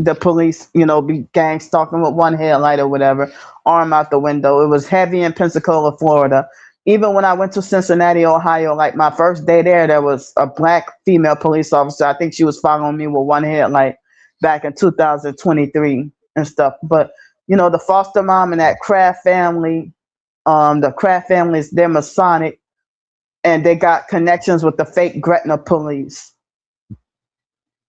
the police, be gang stalking with one headlight or whatever, arm out the window. It was heavy in Pensacola, Florida. Even when I went to Cincinnati, Ohio, like my first day there was a black female police officer. I think she was following me with one headlight back in 2023 and stuff. But the foster mom and that Kraft family, the Kraft families, they're Masonic, and they got connections with the fake Gretna police,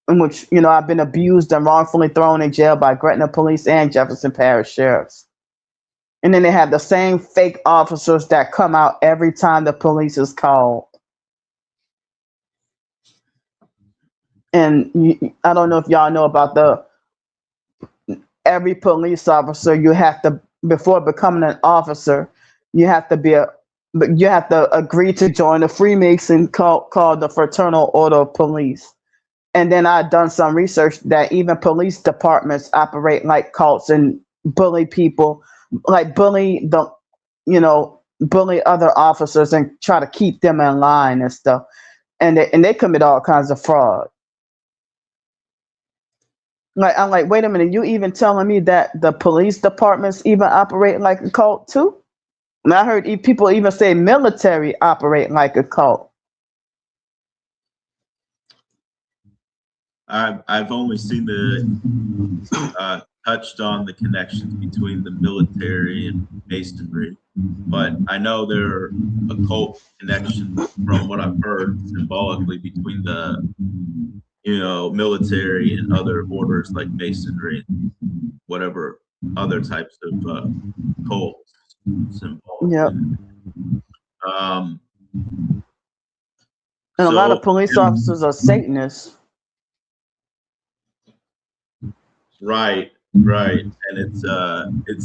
in which I've been abused and wrongfully thrown in jail by Gretna police and Jefferson Parish sheriffs. And then they have the same fake officers that come out every time the police is called. And I don't know if y'all know about every police officer, you have to, before becoming an officer, you have to agree to join a Freemason called the Fraternal Order of Police. And then I've done some research that even police departments operate like cults and bully people, like bully other officers and try to keep them in line and stuff. And they commit all kinds of fraud. Like, I'm like, wait a minute, you even telling me that the police departments even operate like a cult too? And I heard people even say military operate like a cult. I've only seen touched on the connections between the military and Masonry, but I know there are occult connections from what I've heard symbolically between the military and other orders like Masonry and whatever other types of cults symbolic. Yep. And a lot of police officers are Satanists. Right, and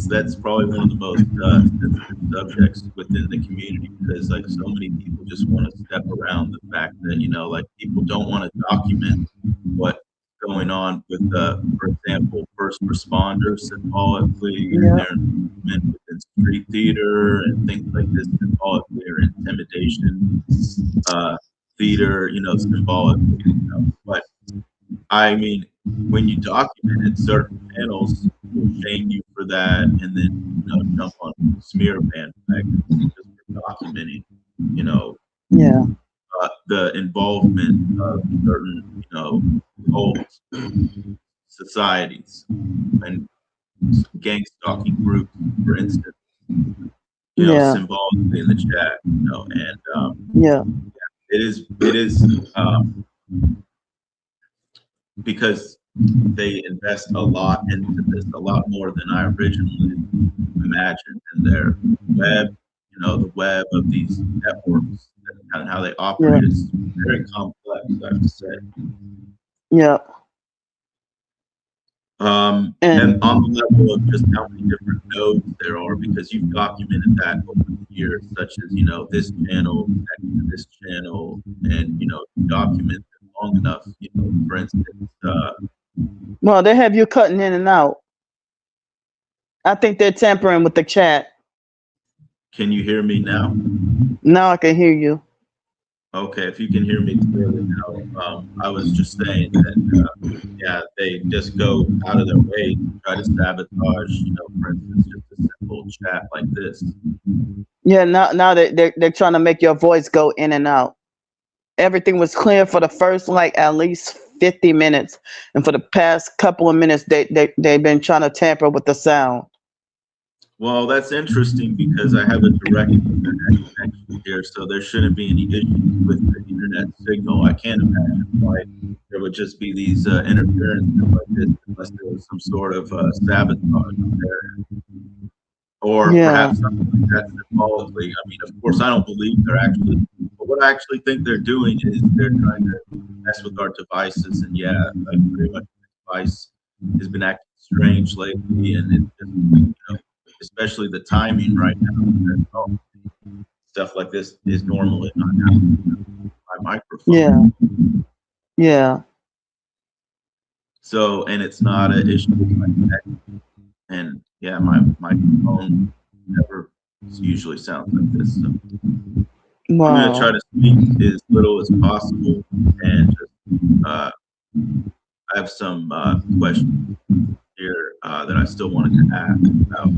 that's probably one of the most sensitive subjects within the community, because like so many people just want to step around the fact that like people don't want to document what's going on with for example, first responders symbolically, and their involvement within street theater and things like this symbolically, or intimidation theater, symbolically, but I mean, when you document it, certain panels will shame you for that, and then jump on smear bandwagons because we're documenting, the involvement of certain, cult societies and gang stalking groups, for instance, symbolically in the chat, and it is. Because they invest a lot into this, a lot more than I originally imagined, and their web, the web of these networks and how they operate is very complex, I have to say. Yeah. And on the level of just how many different nodes there are, because you've documented that over the years, such as this channel, this channel, and document it long enough, for instance. Well, they have you cutting in and out. I think they're tampering with the chat. Can you hear me now? Now I can hear you. Okay, if you can hear me clearly now, I was just saying that, they just go out of their way to try to sabotage, for instance, just a simple chat like this. Yeah, now they're trying to make your voice go in and out. Everything was clear for the first at least 50 minutes, and for the past couple of minutes they've been trying to tamper with the sound. Well, that's interesting, because I have a direct internet connection here, so there shouldn't be any issues with the internet signal. I can't imagine why there would just be these interferences like this unless there was some sort of sabotage there. Or perhaps something like that symbolically. I mean, of course, I don't believe they're actually, but what I actually think they're doing is they're trying to mess with our devices. And like pretty much the device has been acting strange lately, and it's just, especially the timing right now. Stuff like this is normally not happening by microphone. Yeah. So, and it's not an issue with my connection. And my phone never usually sounds like this. So Wow. I'm going to try to speak as little as possible and just I have some questions here that I still wanted to ask about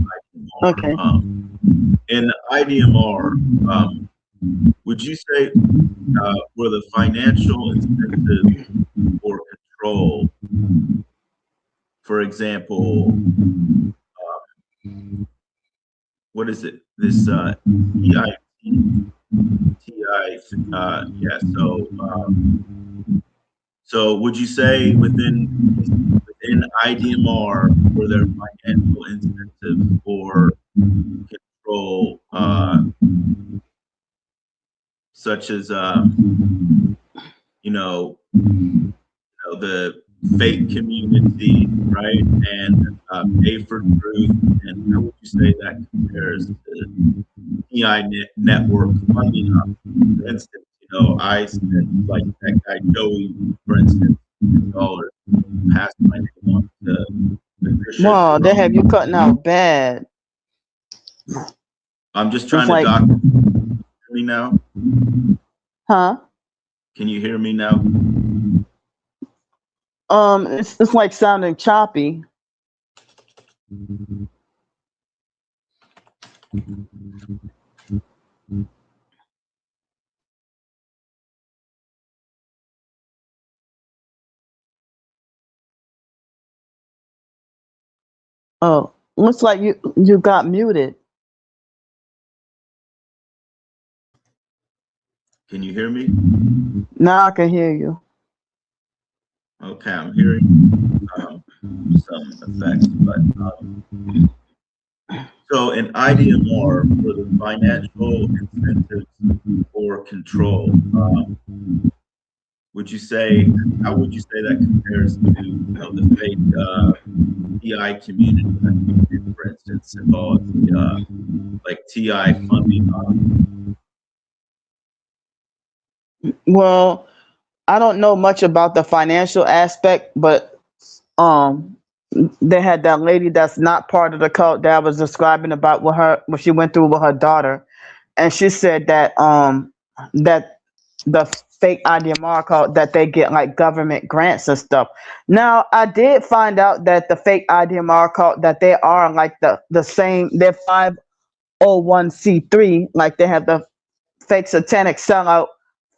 Okay. IDMR. In IDMR, would you say were the financial incentives or control, for example, what is it? This TI, yeah. So would you say within IDMR were there financial incentives or control, such as you know, the fake community, right? And pay for truth. And how would you say that compares to TI network funding? For instance, I sent like that guy Joey, for instance, $10 passed my name on to the Christian Wow, they have Forum. you cutting out bad. I'm just It's trying to like, document. Hear me now? huh? Can you hear me now? It's like sounding choppy. Oh, looks like you got muted. Can you hear me? Now I can hear you. Okay, I'm hearing some effects, but so in IDMR for the financial incentives or control, would you say, how would you say that compares to the fake TI community, for instance, involved like TI funding? Well, I don't know much about the financial aspect, but they had that lady that's not part of the cult that I was describing about what she went through with her daughter, and she said that that the fake IDMR cult that they get like government grants and stuff. Now I did find out that the fake IDMR cult that they are like the same. They're 501c3, like they have the fake satanic sellout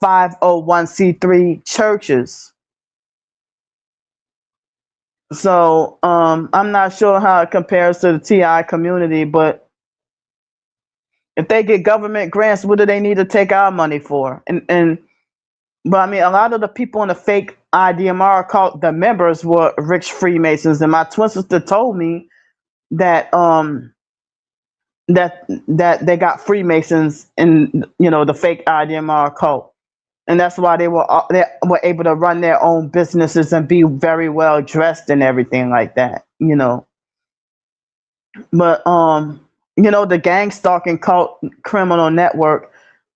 501c3 churches. So I'm not sure how it compares to the TI community, but if they get government grants, what do they need to take our money for? And but I mean, a lot of the people in the fake IDMR cult, the members were rich Freemasons, and my twin sister told me that that they got Freemasons in the fake IDMR cult, and that's why they were able to run their own businesses and be very well dressed and everything like that. But the gang stalking cult criminal network,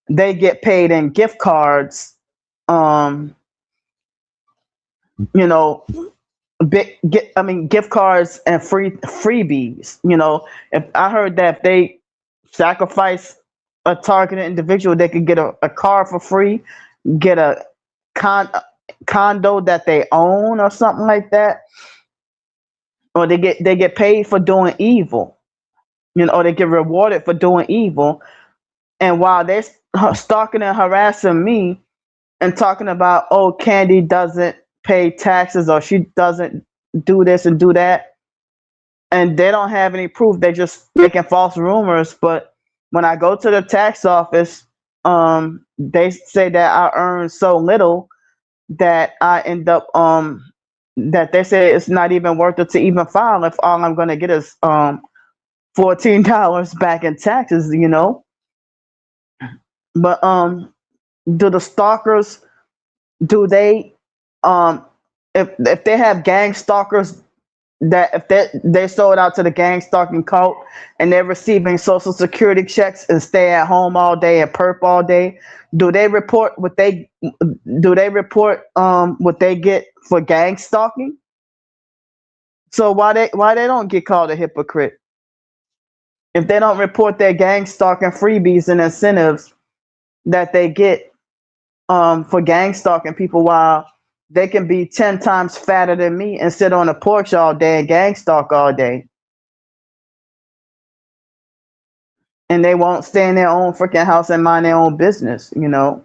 they get paid in gift cards, um, you know, gift cards and freebies. If I heard that if they sacrifice a targeted individual, they could get a car for free, get a condo that they own or something like that, or they get paid for doing evil, or they get rewarded for doing evil. And while they're stalking and harassing me and talking about, oh, Candy doesn't pay taxes or she doesn't do this and do that, and they don't have any proof, they're just making false rumors. But when I go to the tax office, they say that I earn so little that I end up that they say it's not even worth it to even file if all I'm gonna get is $14 back in taxes. But do the stalkers, do they if they have gang stalkers, that if they sold out to the gang stalking cult and they're receiving social security checks and stay at home all day and perp all day, do they report what they get for gang stalking? So why they don't get called a hypocrite if they don't report their gang stalking freebies and incentives that they get for gang stalking people while they can be 10 times fatter than me and sit on a porch all day and gang stalk all day. And they won't stay in their own freaking house and mind their own business, you know?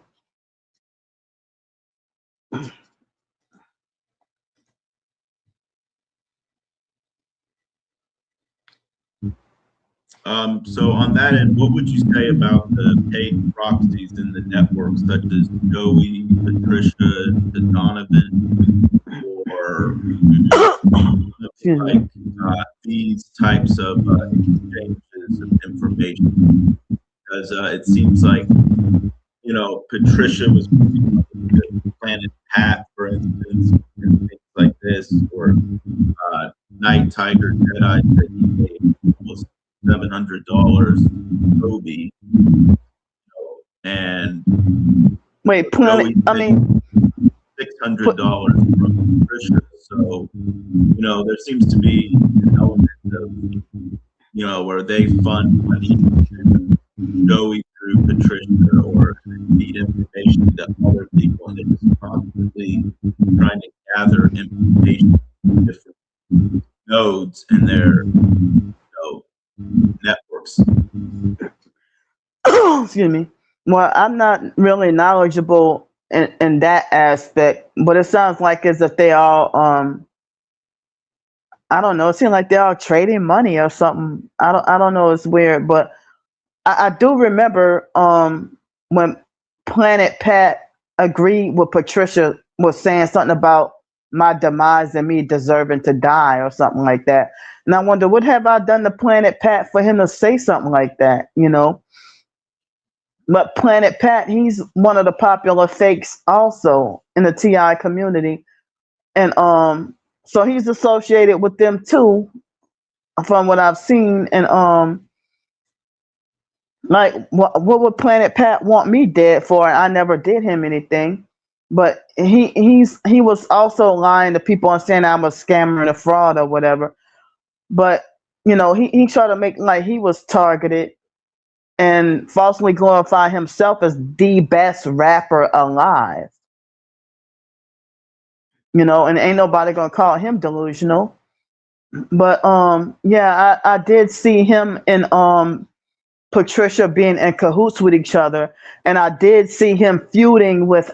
So on that end, what would you say about the paid proxies in the network, such as Joey, Patricia, the Donovan, or like these types of exchanges of information? Because it seems like, you know, Patricia was Planet Pat, for instance, and things like this, or Night Tiger Jedi that he paid almost $700 Toby, and wait, Planet, I mean, $600 from Patricia. So, you know, there seems to be an element of, you know, where they fund money Joey through Patricia or feed information to other people, and they're just constantly trying to gather information from different nodes in their, you know, networks. excuse me. Well, I'm not really knowledgeable in that aspect, but it sounds like as if they all I don't know, it seems like they're all trading money or something. I don't know, it's weird, but I do remember when Planet Pat agreed with Patricia, was saying something about my demise and me deserving to die or something like that. And I wonder, what have I done to Planet Pat for him to say something like that, you know? But Planet Pat, he's one of the popular fakes also in the TI community. And so he's associated with them too, from what I've seen. And like, what would Planet Pat want me dead for? I never did him anything, but he was also lying to people and saying I'm a scammer and a fraud or whatever. But you know, he tried to make like he was targeted and falsely glorify himself as the best rapper alive. You know, and ain't nobody gonna call him delusional. But yeah, I did see him and Patricia being in cahoots with each other, and I did see him feuding with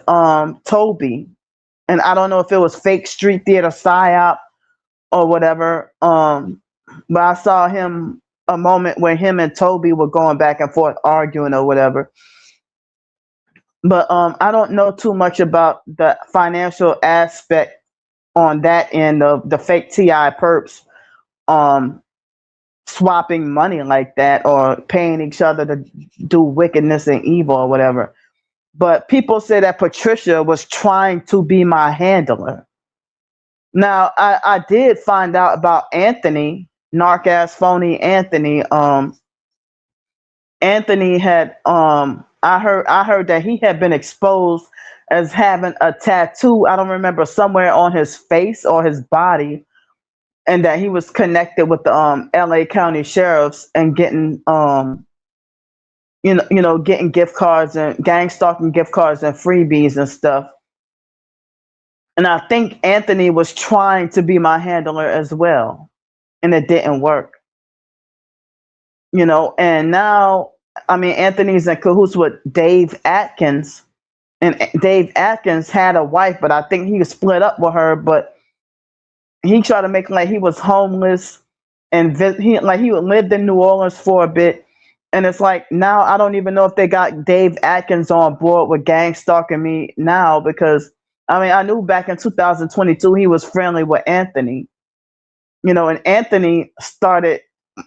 Toby, and I don't know if it was fake street theater psyop or whatever. But I saw him a moment where him and Toby were going back and forth arguing or whatever. But I don't know too much about the financial aspect on that end of the fake TI perps swapping money like that or paying each other to do wickedness and evil or whatever. But people say that Patricia was trying to be my handler. Now, I did find out about Anthony, narc ass phony Anthony. Anthony had I heard that he had been exposed as having a tattoo, I don't remember, somewhere on his face or his body, and that he was connected with the LA County sheriffs and getting you know getting gift cards and gang stalking gift cards and freebies and stuff. And I think Anthony was trying to be my handler as well, and it didn't work. You know, and now I mean Anthony's in cahoots with Dave Atkins, and Dave Atkins had a wife, but I think he was split up with her. But he tried to make like he was homeless, and he lived in New Orleans for a bit. And it's like now I don't even know if they got Dave Atkins on board with gang stalking me now, because I mean I knew back in 2022 he was friendly with Anthony, you know, and Anthony started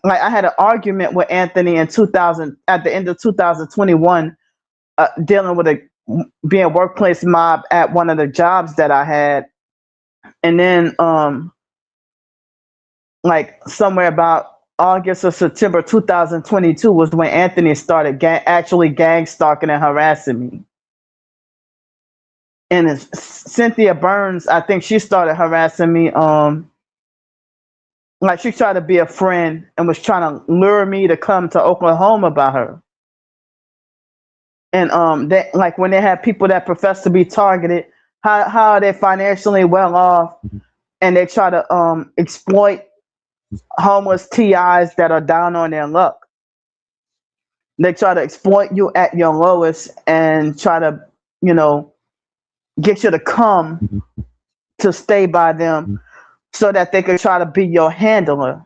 like I had an argument with Anthony in 2000 at the end of 2021, dealing with being a workplace mob at one of the jobs that I had. And then like somewhere about August or September 2022 was when Anthony started actually gang stalking and harassing me. And Cynthia Burns, I think she started harassing me. Like she tried to be a friend and was trying to lure me to come to Oklahoma by her. And that like when they had people that profess to be targeted, how are they financially well off, and they try to exploit homeless TIs that are down on their luck. They try to exploit you at your lowest and try to, you know, get you to come to stay by them so that they can try to be your handler.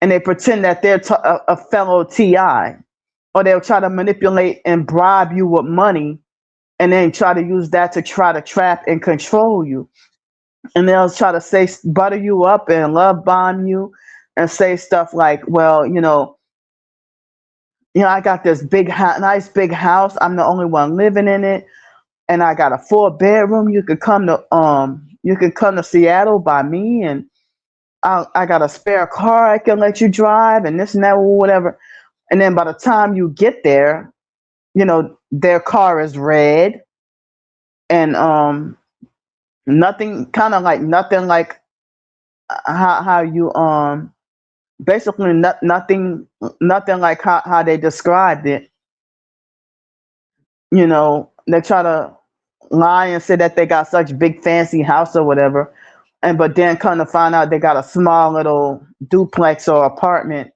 And they pretend that they're a fellow TI, or they'll try to manipulate and bribe you with money and then try to use that to try to trap and control you. And they'll try to say, butter you up and love bomb you and say stuff like, well, I got this nice big house. I'm the only one living in it, and I got a 4-bedroom. You could come to Seattle by me, and I got a spare car I can let you drive, and this and that, or whatever. And then by the time you get there, their car is red, and nothing like how you basically nothing like how they described it. They try to lie and say that they got such big fancy house or whatever, but then come to find out they got a small little duplex or apartment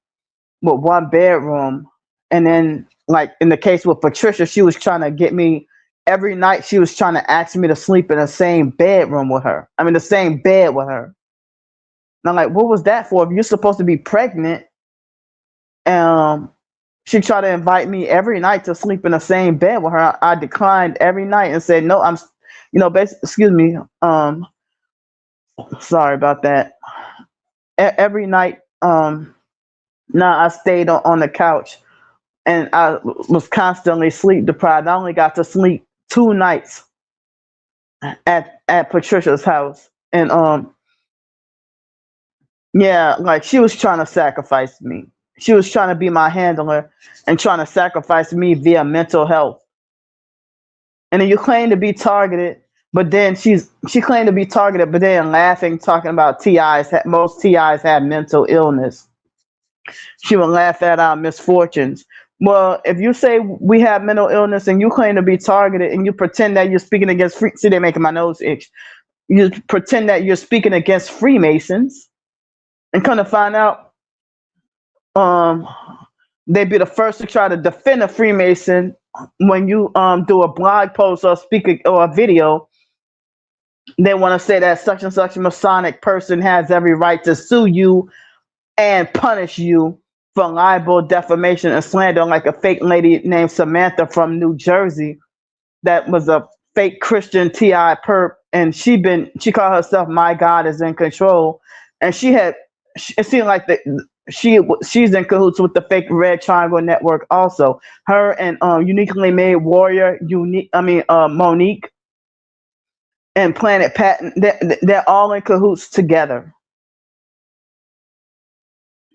with 1 bedroom. And then, like in the case with Patricia, she was trying to get me every night. She was trying to ask me to sleep in the same bedroom with her. I mean, the same bed with her. And I'm like, what was that for? If you're supposed to be pregnant, she tried to invite me every night to sleep in the same bed with her. I declined every night and said, no, excuse me. Sorry about that. Every night, now I stayed on the couch, and I was constantly sleep deprived. I only got to sleep 2 nights at Patricia's house. And yeah, like she was trying to sacrifice me. She was trying to be my handler and trying to sacrifice me via mental health. And then you claim to be targeted, but then she claimed to be targeted, but then laughing, talking about TIs. Most TIs have mental illness. She would laugh at our misfortunes. Well, if you say we have mental illness and you claim to be targeted and you pretend that you're speaking against see, they're making my nose itch. You pretend that you're speaking against Freemasons, and come to find out, they'd be the first to try to defend a Freemason when you do a blog post or or a video. They want to say that such and such Masonic person has every right to sue you and punish you for libel, defamation, and slander, like a fake lady named Samantha from New Jersey that was a fake Christian TI perp, and she called herself "My God is in control," and it seemed like she's in cahoots with the fake Red Triangle Network also. Her and Uniquely Made Warrior, Monique, and Planet Patent, they're all in cahoots together.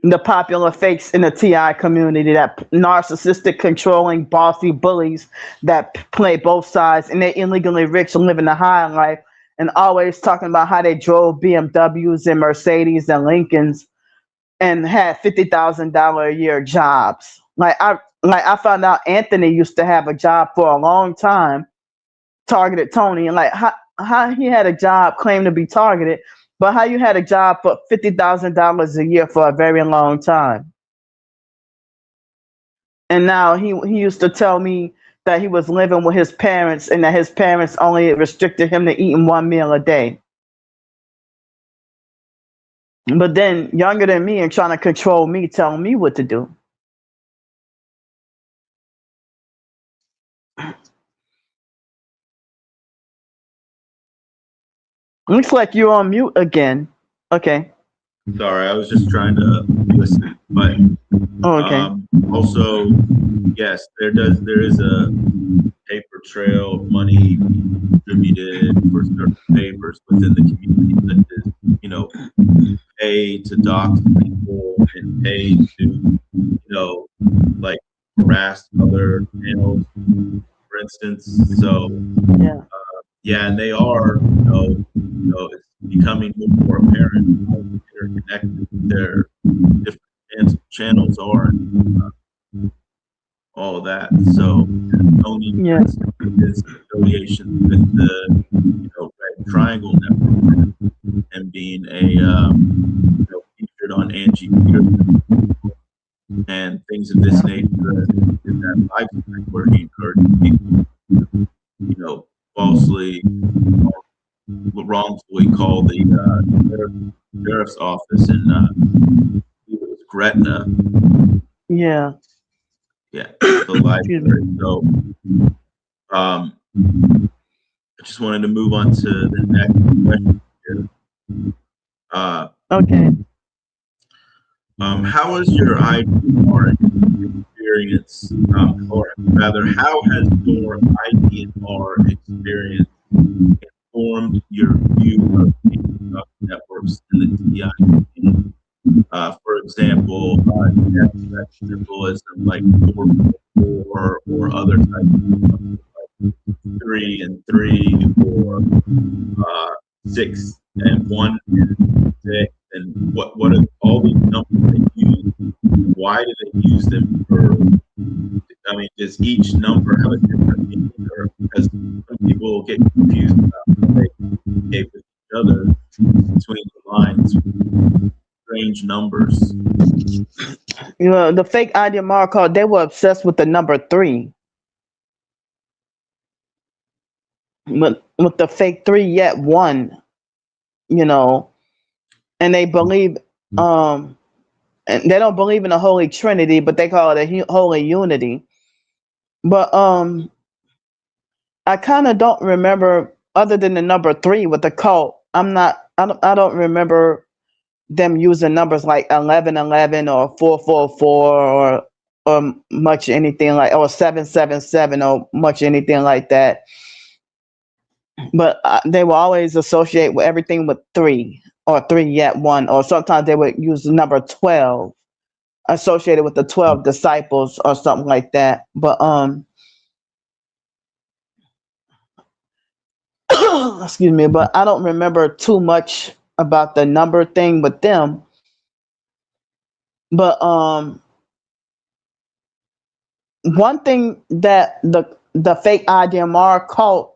The popular fakes in the TI community, that narcissistic, controlling, bossy bullies that play both sides, and they're illegally rich and living the high life, and always talking about how they drove BMWs and Mercedes and Lincolns and had $50,000 a year jobs. Like I found out Anthony used to have a job for a long time, targeted Tony, and like how he had a job, claimed to be targeted, but how you had a job for $50,000 a year for a very long time. And now he used to tell me that he was living with his parents and that his parents only restricted him to eating 1 meal a day. But then younger than me and trying to control me, telling me what to do. Looks like you're on mute again. Okay. Sorry, I was just trying to listen. But okay. Also, yes, there is a paper trail of money distributed for certain papers within the community, such as, pay to dox people and pay to, like harass other channels, for instance. So yeah, and they are, it's becoming more apparent how interconnected their different channels are all of that. So no need Yeah. for his affiliation with the Red Triangle Network and being featured on Angie Peterson and things of this nature in that live stream where he encouraged people, falsely, wrongfully call the sheriff's office in it was Gretna. Yeah. Yeah, the library. So, I just wanted to move on to the next question here. Okay. How was your IDNR experience, or rather, how has your IDNR experience informed your view of networks in the TI? For example, symbolism like 4 or other types of like 3 and 3 or 6 and 1 and 6 and what are all these numbers they use? Why do they use them for? I mean, does each number have a different meaning? Or because some people get confused about what they communicate with each other between the lines. Strange numbers. The fake IDMR called, they were obsessed with the number 3. With the fake 3 yet 1, and they believe, and they don't believe in the Holy Trinity, but they call it a Holy Unity. But I kind of don't remember, other than the number 3 with the cult. I don't remember them using numbers like 1111 or 444 or much anything like, or 777 or much anything like that. But they will always associate with everything with 3 or 3 yet 1, or sometimes they would use the number 12 associated with the 12 disciples or something like that. But excuse me, but I don't remember too much about the number thing with them. But one thing that the fake IDMR cult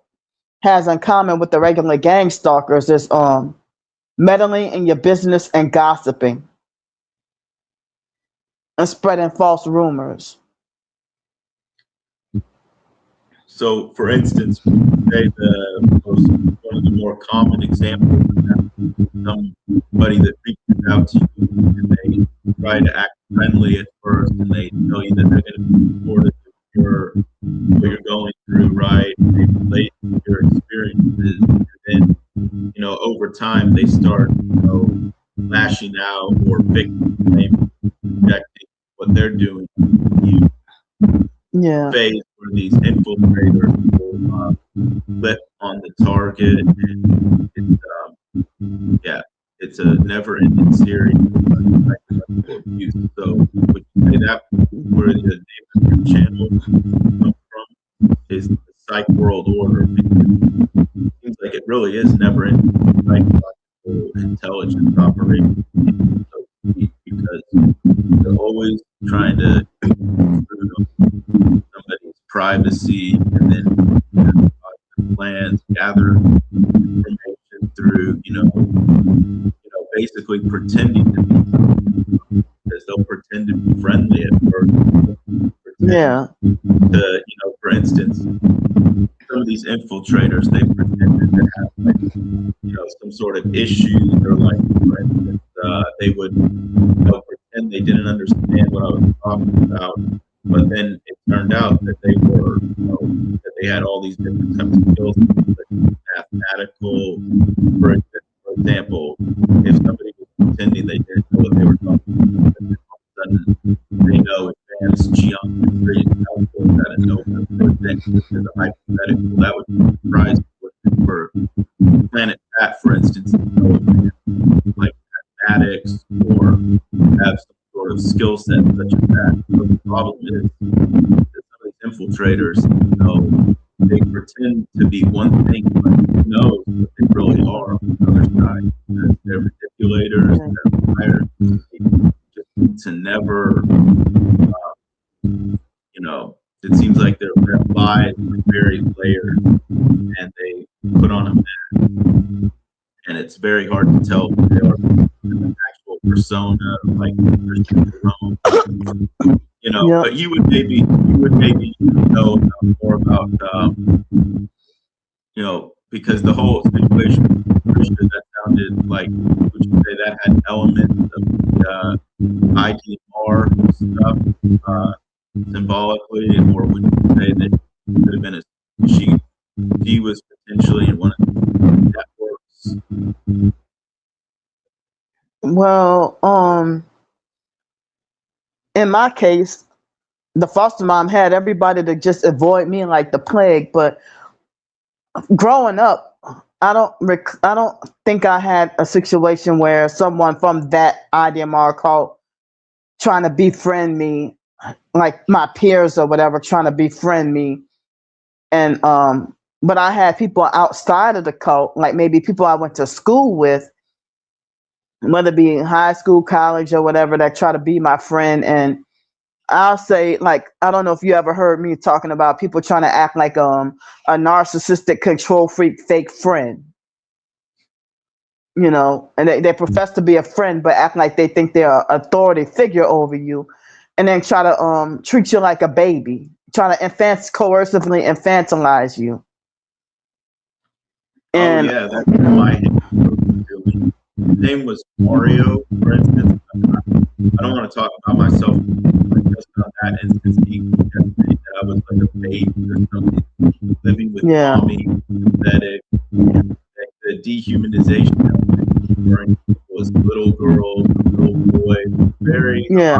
has in common with the regular gang stalkers is meddling in your business and gossiping and spreading false rumors. So, for instance, say one of the more common examples is somebody that reaches out to you and they try to act friendly at first, and they tell you that they're going to be supportive of what you're going through, right? They relate to your experiences, and then over time they start lashing out or victim blaming, projecting what they're doing. Phase where these infiltrators will flip on the target, and it's a never-ending series of abuse. So would you say that where the name of your channel comes from is the Psych World Order? It seems like it really is never-ending psychological intelligence operation, so to speak, because they're always trying to somebody's privacy, and then plans, gather information through, basically pretending to be, because they'll pretend to be friendly at first. For instance, some of these infiltrators, they pretended to have some sort of issues, or for instance, they would pretend they didn't understand what I was talking about. But then it turned out that they were, that they had all these different types of skills, like mathematical. For example, if somebody was pretending they didn't know what they were talking about, then all of a sudden they know advanced geometry and calculus at a Nobel. As a hypothetical, that would be a surprise for Planet Pat, for instance, like mathematics or have some sort of skill set such as that. But the problem is that some of these infiltrators, they pretend to be one thing, but who knows what they really are on the other side. Because they're manipulators, they're liars, just to never, it seems like their lives are very layered, and they put on a mask, and it's very hard to tell who they are the actual persona, like Christian Jerome, Yeah. But you would maybe know more about because the whole situation with Christian, that sounded like, would you say that had elements of the IDR stuff uh, symbolically, or would you say that it could have been she was potentially in one of the networks? Well, in my case, the foster mom had everybody to just avoid me like the plague. But growing up, I don't think I had a situation where someone from that IDMR called trying to befriend me, like my peers or whatever, trying to befriend me. And but I had people outside of the cult, like maybe people I went to school with, whether it be in high school, college, or whatever, that try to be my friend. And I'll say, like, I don't know if you ever heard me talking about people trying to act like a narcissistic control freak fake friend, and they profess to be a friend but act like they think they're an authority figure over you, and then try to treat you like a baby, trying to coercively infantilize you. Oh And yeah, that's my feeling. His name was Mario, for instance. I don't want to talk about myself, but just on that instance, he suggested that I was like a baby or something, living with yeah, mommy, pathetic, that the dehumanization element was little girl, little boy, very yeah,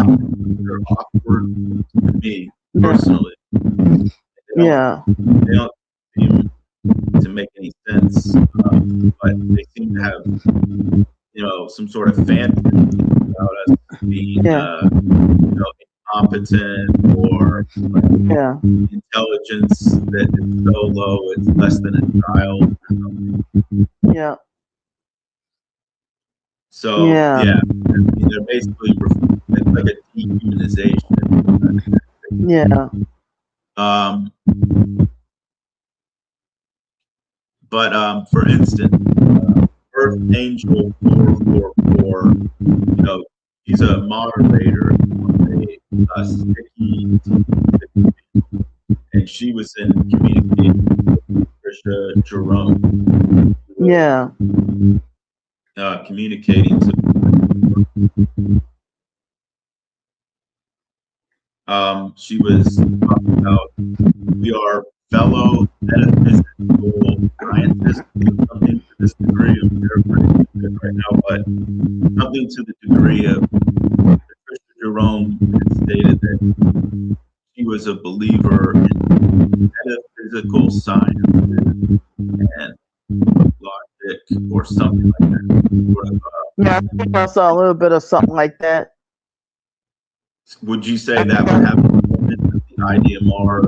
awkward to me yeah, personally. yeah, They don't seem to make any sense, but they seem to have some sort of fantasy about us being yeah, incompetent, or yeah, intelligence that is so low it's less than a child or something. yeah, So yeah, yeah, I mean, they're basically it's like a dehumanization. yeah, Um, but for instance, Earth Angel 444, he's a moderator on a sticky TV, and she was in communication with Patricia Jerome. yeah, Communicating to she was talking about, we are fellow metaphysical scientists, something to this degree. I'm paraphrasing it right now, but something to the degree of Patricia Jerome had stated that she was a believer in metaphysical science and logic or something like that. Sort of, yeah. I think I saw a little bit of something like that. would you say that would have the IDMR,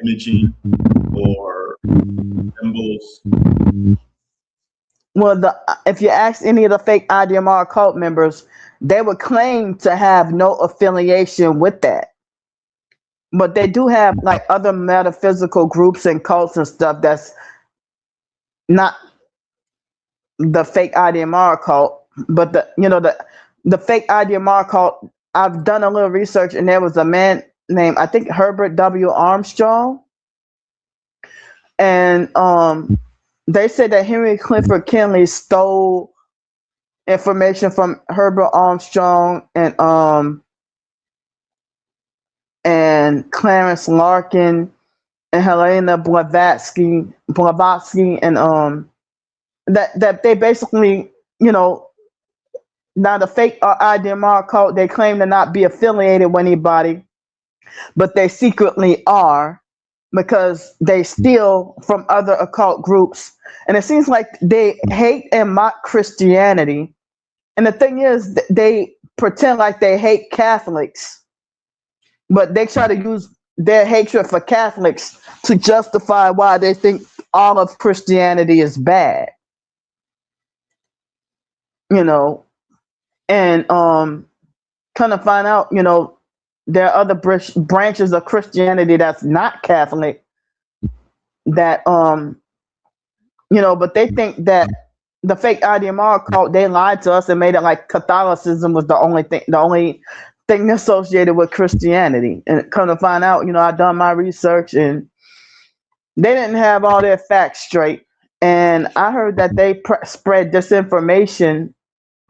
imaging or symbols? Well, if you ask any of the fake IDMR cult members, they would claim to have no affiliation with that. But they do have like other metaphysical groups and cults and stuff that's not the fake IDMR cult, but the fake IDMR cult. I've done a little research, and there was a man named, I think, Herbert W. Armstrong, and they said that Henry Clifford Kinley stole information from Herbert Armstrong and Clarence Larkin and Helena Blavatsky, and that they basically, now the fake IDMR cult, they claim to not be affiliated with anybody, but they secretly are, because they steal from other occult groups. And it seems like they hate and mock Christianity. And the thing is, they pretend like they hate Catholics, but they try to use their hatred for Catholics to justify why they think all of Christianity is bad. And Kind of find out, there are other branches of Christianity that's not Catholic that but they think that the fake IDMR cult, they lied to us and made it like Catholicism was the only thing associated with Christianity. And come to find out, I done my research and they didn't have all their facts straight. And I heard that they spread disinformation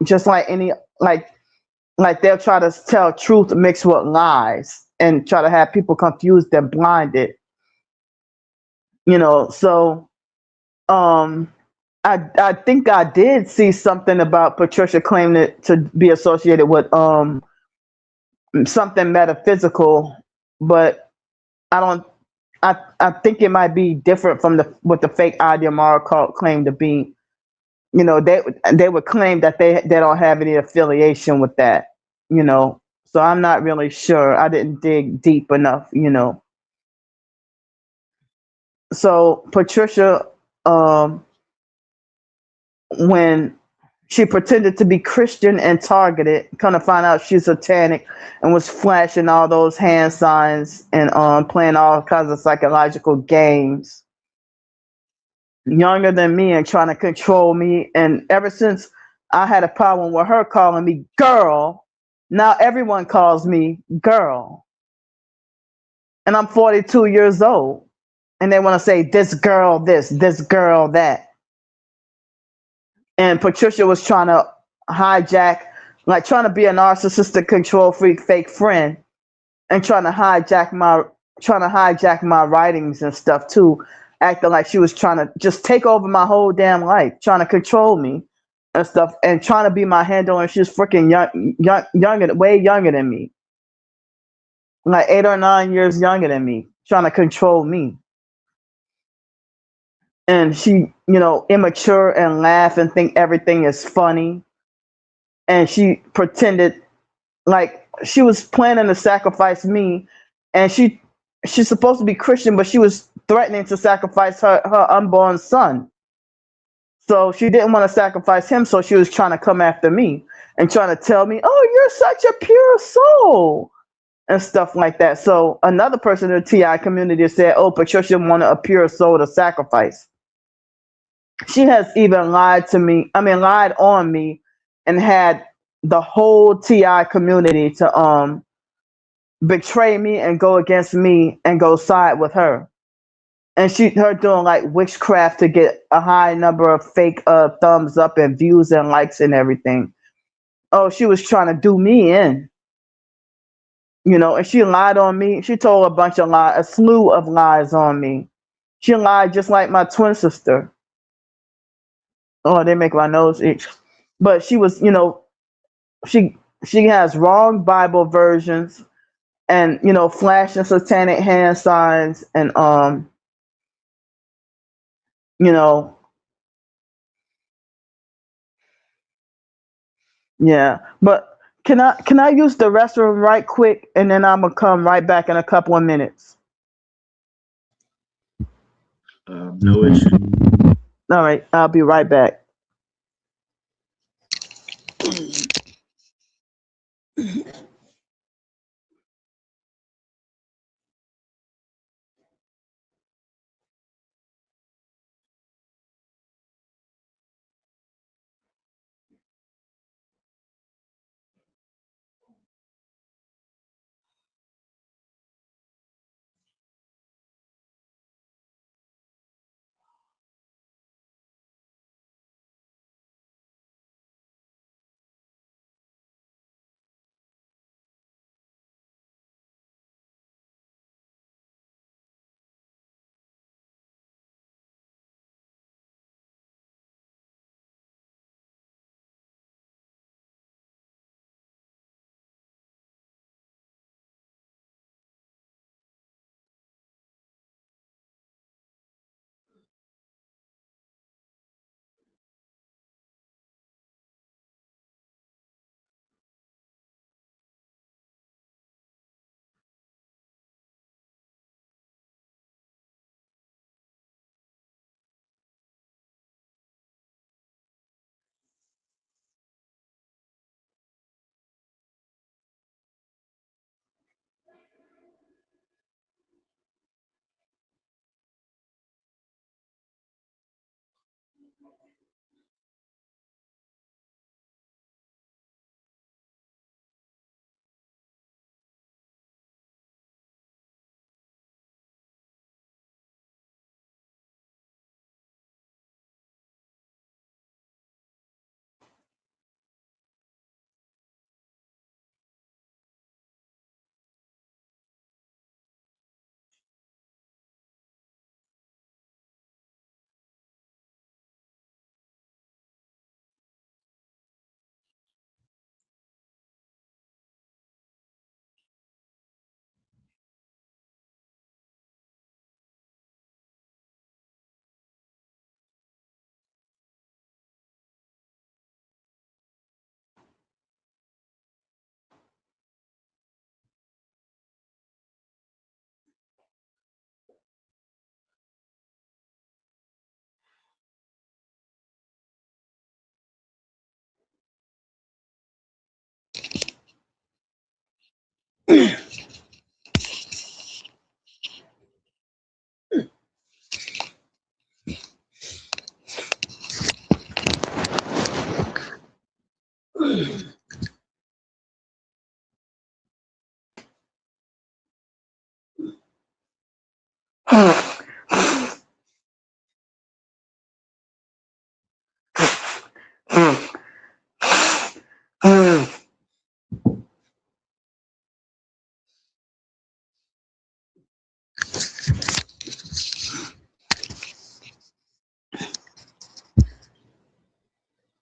just like any like they'll try to tell truth mixed with lies and try to have people confused and blinded. So um I think I did see something about Patricia claiming to be associated with something metaphysical, but I don't. I think it might be different from the what the fake IDMR cult claim to be. They would claim that they don't have any affiliation with that. So I'm not really sure. I didn't dig deep enough. So Patricia, um, when she pretended to be Christian and targeted, kind of find out she's satanic and was flashing all those hand signs and playing all kinds of psychological games. Younger than me and trying to control me. And ever since I had a problem with her calling me girl, now everyone calls me girl. And I'm 42 years old. And they want to say this girl this girl that. And Patricia was trying to hijack, like trying to be a narcissistic control freak fake friend and trying to hijack my writings and stuff too, acting like she was trying to just take over my whole damn life, trying to control me and stuff, and trying to be my handler. And she's freaking younger, way younger than me, like 8 or 9 years younger than me, trying to control me. And she, immature and laugh and think everything is funny. And she pretended like she was planning to sacrifice me, and she's supposed to be Christian, but she was threatening to sacrifice her unborn son. So she didn't want to sacrifice him, so she was trying to come after me and trying to tell me, "Oh, you're such a pure soul," and stuff like that. So another person in the TI community said, "Oh, Patricia wanted a pure soul to sacrifice." She has even lied to me. I mean, lied on me, and had the whole TI community to betray me and go against me and go side with her. And her doing like witchcraft to get a high number of fake thumbs up and views and likes and everything. Oh, she was trying to do me in, and she lied on me. She told a bunch of lies, a slew of lies on me. She lied just like my twin sister. Oh, they make my nose itch. But she was, she she has wrong Bible versions and flashing satanic hand signs and you know yeah. But can I use the restroom right quick and then I'm gonna come right back in a couple of minutes. No issue. All right, I'll be right back.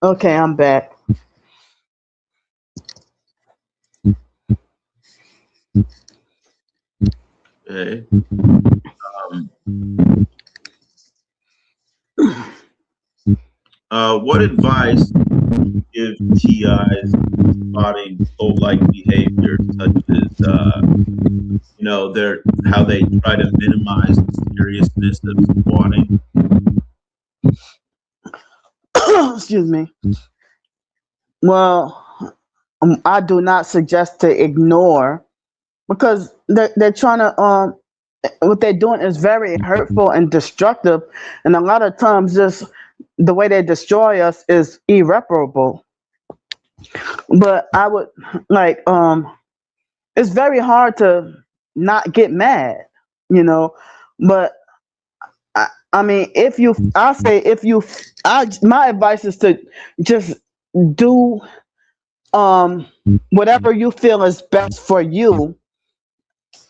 Okay, I'm back. Okay. Um, what advice give TIs spotting cult-like behavior, such as their how they try to minimize the seriousness of squatting? Excuse me. Well, I do not suggest to ignore because they're trying to what they're doing is very hurtful and destructive, and a lot of times just the way they destroy us is irreparable. But I would like it's very hard to not get mad, you know. But I mean, if you, I say if you, my advice is to just do whatever you feel is best for you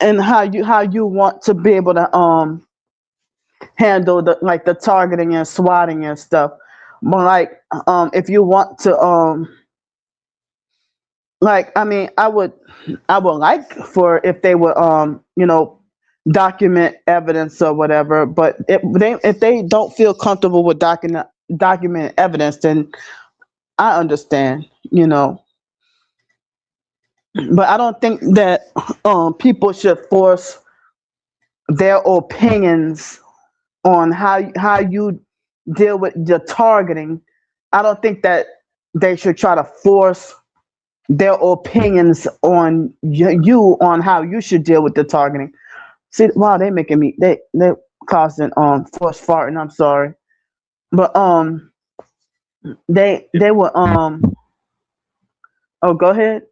and how you want to be able to handle the like the targeting and swatting and stuff. But like if you want to like I mean I would like for if they would document evidence or whatever, but if they don't feel comfortable with document evidence, then I understand, but I don't think that people should force their opinions on how you deal with the targeting. I don't think that they should try to force their opinions on you on how you should deal with the targeting. See, wow, they making me they causing force farting. I'm sorry, but they were oh, go ahead.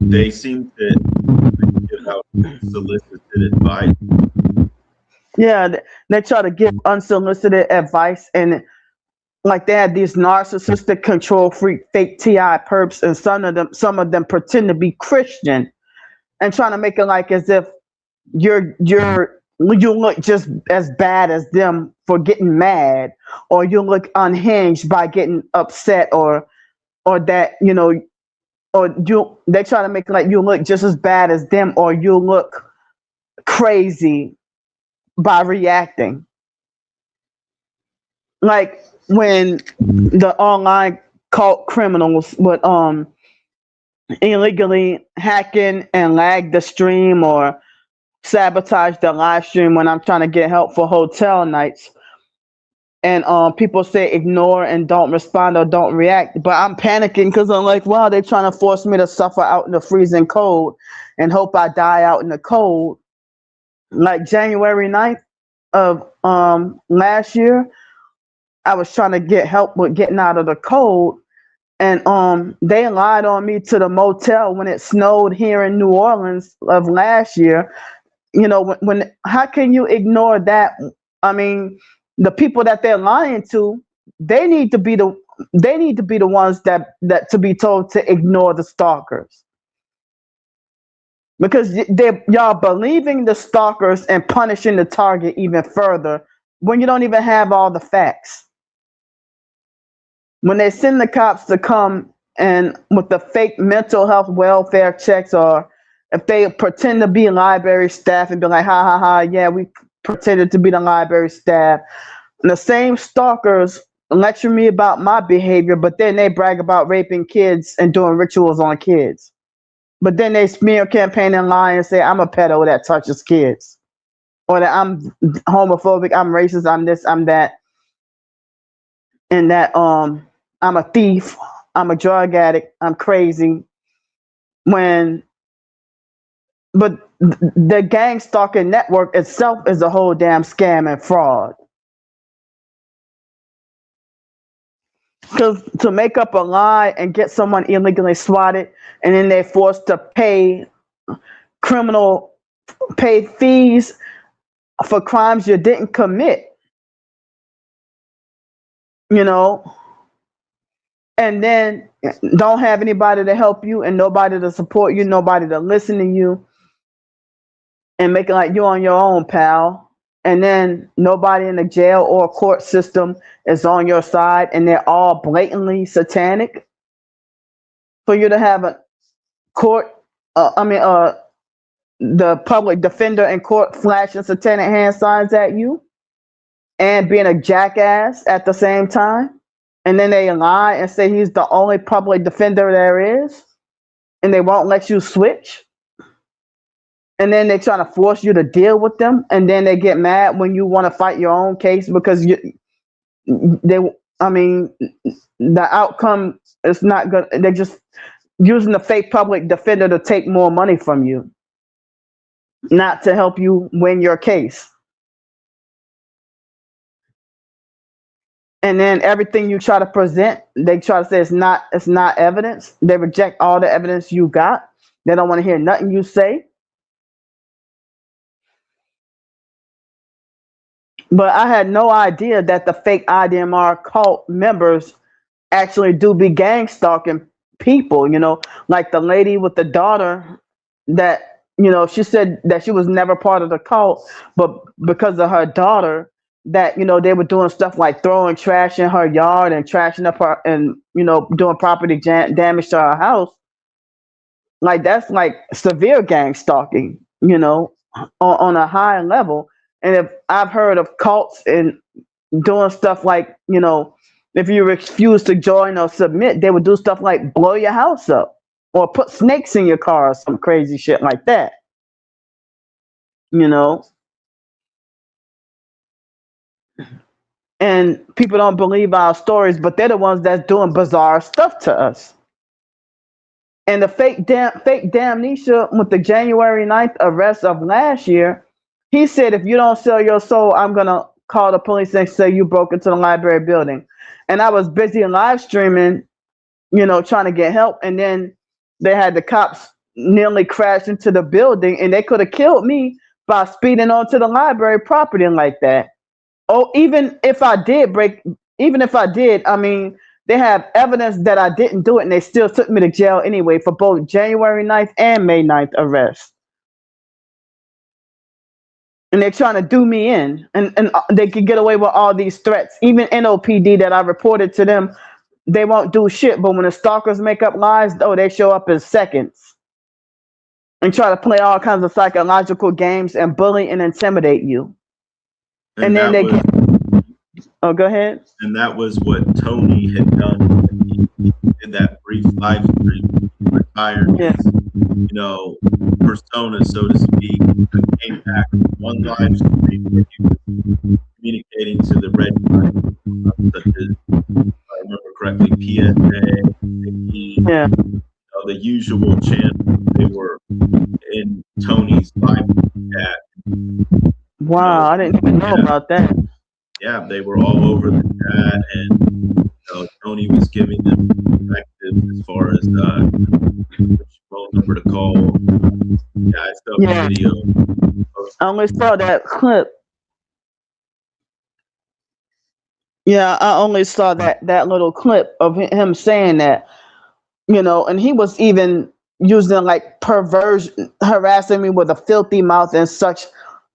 They seem to give out unsolicited advice. Yeah, they try to give unsolicited advice, and like they had these narcissistic control freak fake TI perps, and some of them pretend to be Christian and trying to make it like as if you look just as bad as them for getting mad, or you look unhinged by getting upset, or that or you they try to make it like you look just as bad as them, or you look crazy by reacting. Like when the online cult criminals would illegally hacking and lag the stream or sabotage the live stream when I'm trying to get help for hotel nights. And people say ignore and don't respond or don't react. But I'm panicking because I'm like, wow, they're trying to force me to suffer out in the freezing cold and hope I die out in the cold. Like January 9th of last year, I was trying to get help with getting out of the cold. And they lied on me to the motel when it snowed here in New Orleans of last year. When how can you ignore that? I mean, the people that they're lying to, they need to be the they need to be the ones that to be told to ignore the stalkers, because they y'all believing the stalkers and punishing the target even further when you don't even have all the facts. When they send the cops to come and with the fake mental health welfare checks, or if they pretend to be library staff and be like, ha ha ha, yeah, we pretended to be the library staff. And the same stalkers lecture me about my behavior, but then they brag about raping kids and doing rituals on kids. But then they smear campaign and lie and say I'm a pedo that touches kids, or that I'm homophobic, I'm racist, I'm this, I'm that, and that I'm a thief, I'm a drug addict, I'm crazy. when but the gang stalking network itself is a whole damn scam and fraud. Because to make up a lie and get someone illegally swatted, and then they're forced to criminal pay fees for crimes you didn't commit, you know, and then don't have anybody to help you and nobody to support you, nobody to listen to you, and make it like you on your own, pal. And then nobody in the jail or court system is on your side, and they're all blatantly satanic. For you to have a court, the public defender in court flashing satanic hand signs at you and being a jackass at the same time. And then they lie and say he's the only public defender there is, and they won't let you switch. And then they try to force you to deal with them, and then they get mad when you want to fight your own case because the outcome is not good. They're just using the fake public defender to take more money from you, not to help you win your case. And then everything you try to present, they try to say it's not evidence. They reject all the evidence you got. They don't want to hear nothing you say. But I had no idea that the fake IDMR cult members actually do be gang stalking people, like the lady with the daughter that, she said that she was never part of the cult, but because of her daughter, that, they were doing stuff like throwing trash in her yard and trashing up her and, doing property damage to her house. Like, that's like severe gang stalking, on a high level. And if I've heard of cults and doing stuff like, if you refuse to join or submit, they would do stuff like blow your house up or put snakes in your car or some crazy shit like that. And people don't believe our stories, but they're the ones that's doing bizarre stuff to us. And the fake Damnesia with the January 9th arrest of last year, he said, if you don't sell your soul, I'm going to call the police and say you broke into the library building. And I was busy live streaming, trying to get help. And then they had the cops nearly crash into the building, and they could have killed me by speeding onto the library property like that. Oh, even if I did, they have evidence that I didn't do it, and they still took me to jail anyway for both January 9th and May 9th arrests. And they're trying to do me in, and they can get away with all these threats. Even NOPD that I reported to them, they won't do shit. But when the stalkers make up lies, they show up in seconds and try to play all kinds of psychological games and bully and intimidate you. And then oh, go ahead. And that was what Tony had done in that brief live stream. Retired his, persona, so to speak, and came back one live stream where he was communicating to the red line, such as, if I remember correctly, PSA, the usual channels. They were in Tony's live chat. Wow, I didn't even know about that. Yeah, they were all over the chat, and Tony was giving them perspective as far as which phone number to call. Yeah, I saw the video. I only saw that clip. Yeah, I only saw that little clip of him saying that, and he was even using like perversion, harassing me with a filthy mouth and such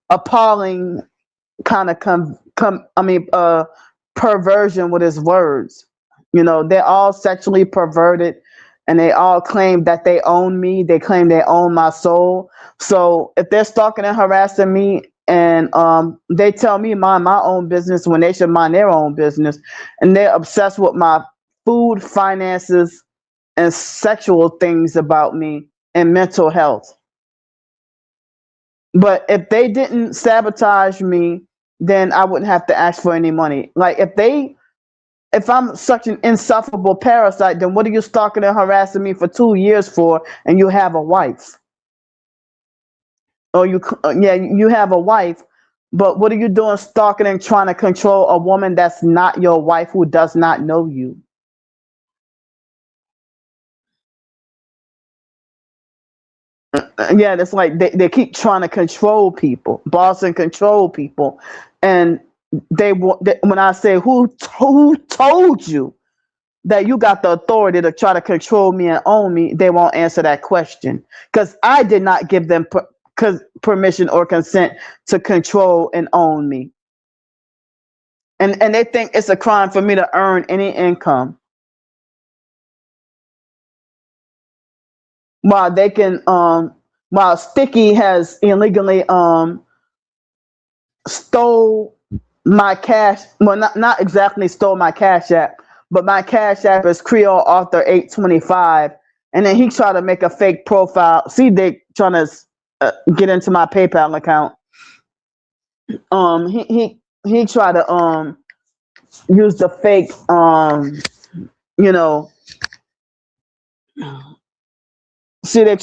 appalling kind of perversion with his words. They're all sexually perverted, and they all claim that they own me. They claim they own my soul. So if they're stalking and harassing me, and they tell me mind my own business when they should mind their own business, and they're obsessed with my food, finances, and sexual things about me and mental health. But if they didn't sabotage me, then I wouldn't have to ask for any money. Like if they if I'm such an insufferable parasite, then what are you stalking and harassing me for 2 years for? And you have a wife, or you have a wife, but what are you doing stalking and trying to control a woman that's not your wife, who does not know you? Yeah, it's like they keep trying to control people, boss and control people, and when I say who told you that you got the authority to try to control me and own me, they won't answer that question, because I did not give them permission or consent to control and own me, and they think it's a crime for me to earn any income, while they can while Sticky has illegally stole my cash. Well, not exactly stole my Cash App, but my Cash App is Creole Author 825, and then he tried to make a fake profile. See, they trying to get into my PayPal account. He tried to use the fake you know. See, they're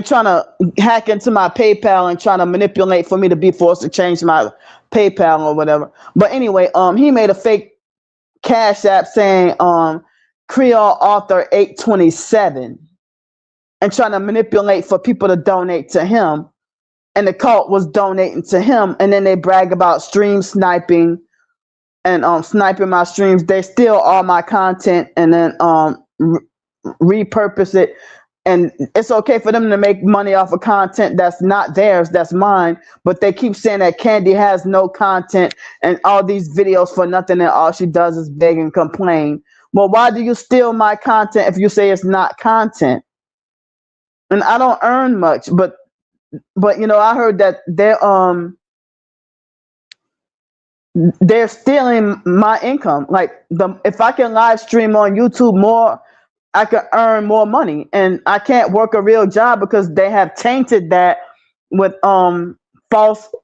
trying to hack into my PayPal and trying to manipulate for me to be forced to change my PayPal or whatever. But anyway, he made a fake Cash App saying Creole Author 827, and trying to manipulate for people to donate to him. And the cult was donating to him, and then they brag about stream sniping and sniping my streams. They steal all my content and then repurpose it. And it's okay for them to make money off of content that's not theirs, that's mine. But they keep saying that Candy has no content and all these videos for nothing, and all she does is beg and complain. Well, why do you steal my content if you say it's not content? And I don't earn much, but I heard that they're stealing my income. Like, if I can live stream on YouTube more, I could earn more money, and I can't work a real job because they have tainted that with false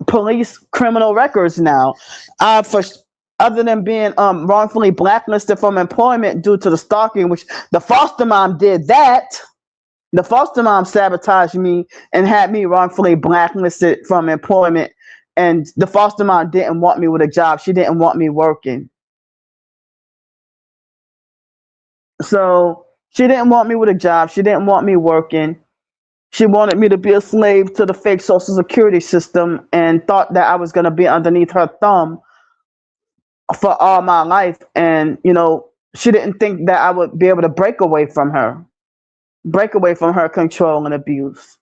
police criminal records now. Other than being wrongfully blacklisted from employment due to the stalking, which the foster mom did that. The foster mom sabotaged me and had me wrongfully blacklisted from employment, and the foster mom didn't want me with a job. She didn't want me working. So she didn't want me with a job. She didn't want me working. She wanted me to be a slave to the fake Social Security system, and thought that I was going to be underneath her thumb for all my life. And, she didn't think that I would be able to break away from her control and abuse.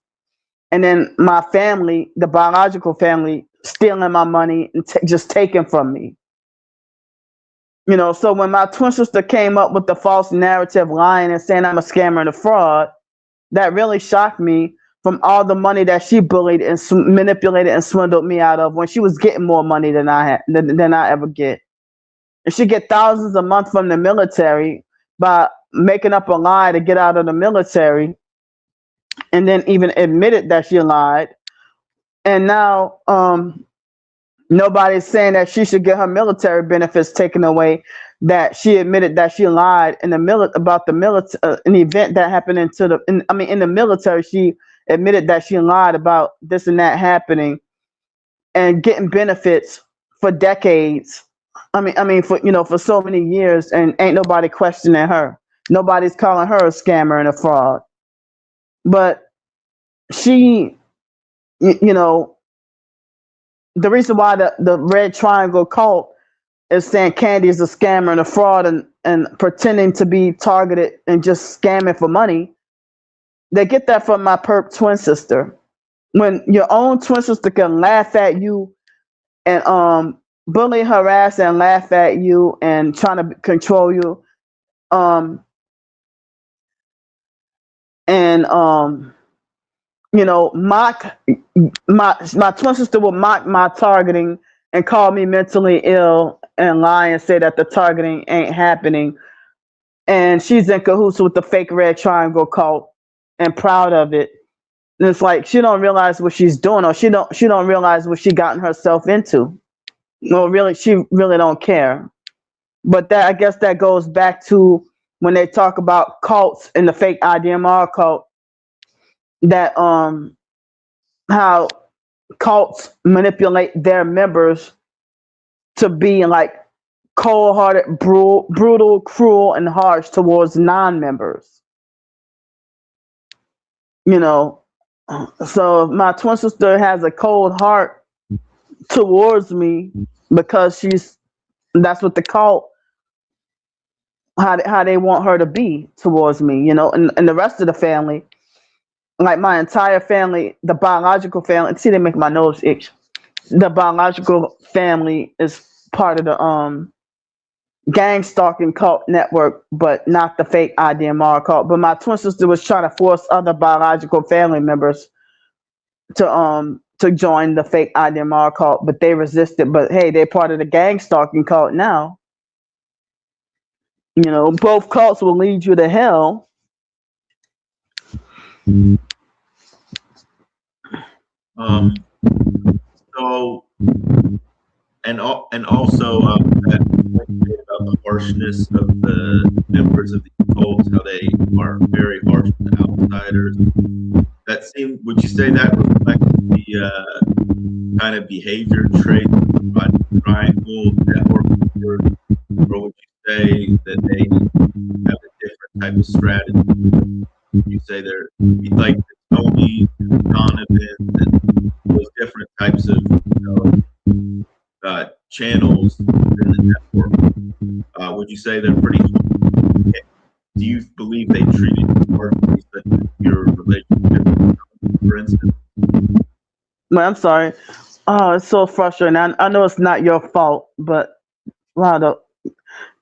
And then my family, the biological family, stealing my money and just taking from me. So when my twin sister came up with the false narrative, lying and saying I'm a scammer and a fraud, that really shocked me, from all the money that she bullied and manipulated and swindled me out of, when she was getting more money than I ever get. And she get thousands a month from the military by making up a lie to get out of the military, and then even admitted that she lied. And now nobody's saying that she should get her military benefits taken away, that she admitted that she lied in the about the military, an event that happened in the military. She admitted that she lied about this and that happening, and getting benefits for decades. For so many years, and ain't nobody questioning her. Nobody's calling her a scammer and a fraud. But she, the reason why the Red Triangle cult is saying Candy is a scammer and a fraud, and pretending to be targeted and just scamming for money, they get that from my perp twin sister. When your own twin sister can laugh at you and bully, harass, and laugh at you and trying to control you, mock my twin sister will mock my targeting and call me mentally ill and lie and say that the targeting ain't happening, and she's in cahoots with the fake Red Triangle cult and proud of it. And it's like she don't realize what she's doing, or she don't realize what she gotten herself into. well, really, she really don't care. But that, I guess that goes back to when they talk about cults and the fake IDMR cult, that how cults manipulate their members to be like cold-hearted, brutal, cruel, and harsh towards non-members. You know, so if my twin sister has a cold heart towards me because that's what the cult, how they want her to be towards me, and the rest of the family, like my entire family, the biological family. See, they make my nose itch. The biological family is part of the gang stalking cult network, but not the fake IDMR cult. But my twin sister was trying to force other biological family members to join the fake IDMR cult, but they resisted. But hey, they're part of the gang stalking cult now. Both cults will lead you to hell. So, and also that point about the harshness of the members of the cults, how they are very harsh to outsiders. That seemed. Would you say that reflects the kind of behavior trait of triangle network, or would you say that they have a different type of strategy? You say they're like Tony, Donovan, and those different types of channels in the network. Would you say they're pretty? Do you believe they treated you harshly, such as your relationship, for instance? Well, I'm sorry. Oh, it's so frustrating. I know it's not your fault, but wow,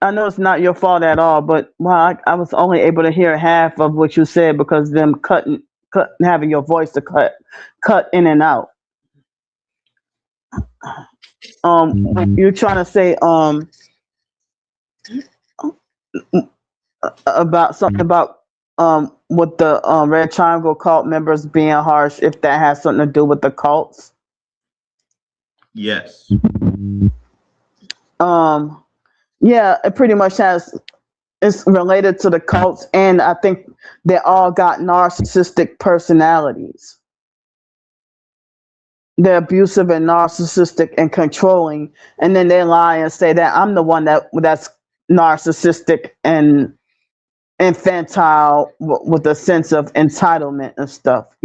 I know it's not your fault at all. But wow, I was only able to hear half of what you said because them having your voice to cut in and out. You're trying to say about something about with the Red Triangle cult members being harsh, if that has something to do with the cults. Yes. Yeah, it pretty much has. It's related to the cults, and I think they all got narcissistic personalities. They're abusive and narcissistic and controlling, and then they lie and say that I'm the one that's narcissistic and infantile with a sense of entitlement and stuff.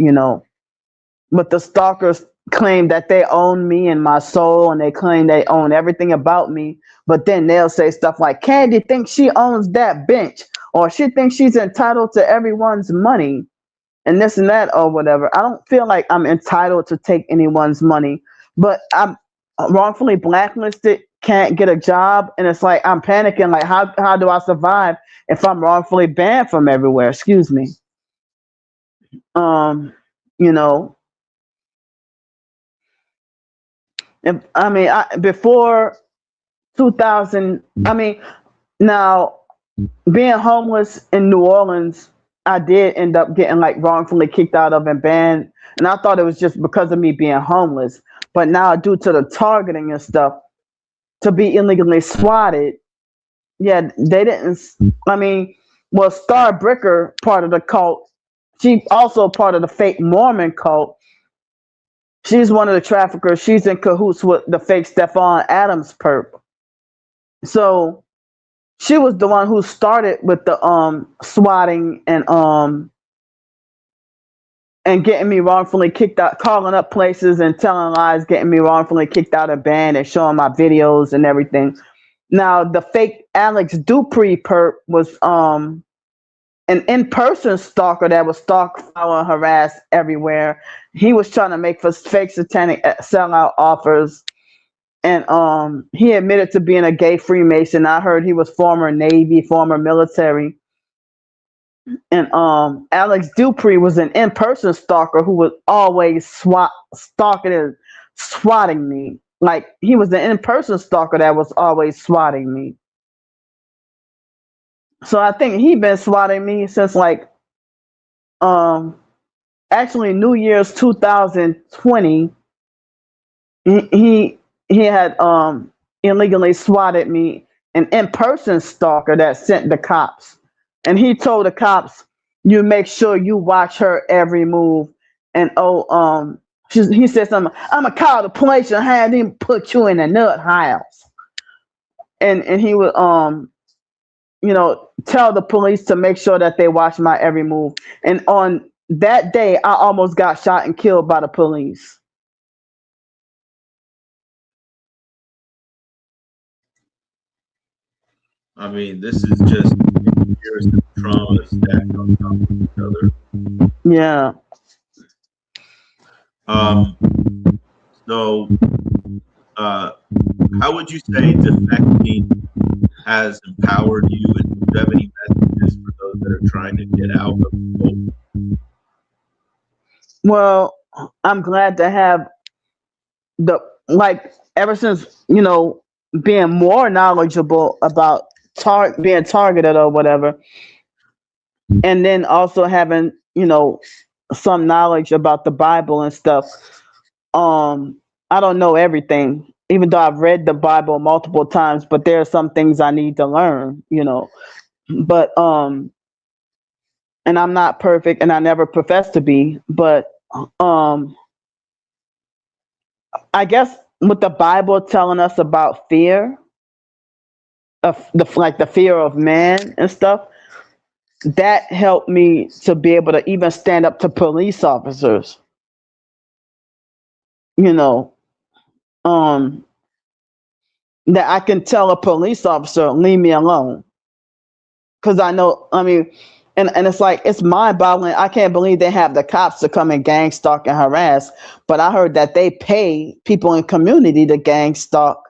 But the stalkers claim that they own me and my soul, and they claim they own everything about me. But then they'll say stuff like, Candy thinks she owns that bench, or she thinks she's entitled to everyone's money, and this and that, or whatever. I don't feel like I'm entitled to take anyone's money, but I'm wrongfully blacklisted, can't get a job, and it's like I'm panicking, like how do I survive if I'm wrongfully banned from everywhere? Excuse me. You know, before 2000, now being homeless in New Orleans, I did end up getting like wrongfully kicked out of and banned. And I thought it was just because of me being homeless. But now, due to the targeting and stuff, to be illegally swatted, yeah, they didn't. Well, Star Bricker, part of the cult, she also part of the fake Mormon cult. She's one of the traffickers. She's in cahoots with the fake Stephon Adams perp. So she was the one who started with the swatting and getting me wrongfully kicked out, calling up places and telling lies, getting me wrongfully kicked out of band and showing my videos and everything. Now the fake Alex Dupree perp was an in-person stalker that was stalk, follow, and harass everywhere. He was trying to make fake satanic sellout offers. And he admitted to being a gay Freemason. I heard he was former Navy, former military. And Alex Dupree was an in-person stalker who was always stalking and swatting me. Like, he was an in-person stalker that was always swatting me. So I think he'd been swatting me since like actually New Year's 2020. He he had illegally swatted me, an in-person stalker that sent the cops. And he told the cops, you make sure you watch her every move. And he said something, I'm gonna call the police and have them put you in a nut house. And he would tell the police to make sure that they watch my every move. And on that day, I almost got shot and killed by the police. I mean, this is just years of trauma stacked on top of each other. Yeah. So, how would you say defecting has empowered you, and do you have any messages for those that are trying to get out of the cult? Well, I'm glad to have ever since, being more knowledgeable about being targeted or whatever, and then also having, some knowledge about the Bible and stuff. I don't know everything, even though I've read the Bible multiple times, but there are some things I need to learn, But and I'm not perfect and I never profess to be, but I guess with the Bible telling us about fear of the fear of man and stuff, that helped me to be able to even stand up to police officers, you know, um, that I can tell a police officer, leave me alone. Cause I know, I mean, and it's like, it's mind boggling. I can't believe they have the cops to come and gang stalk and harass, but I heard that they pay people in community to gang stalk,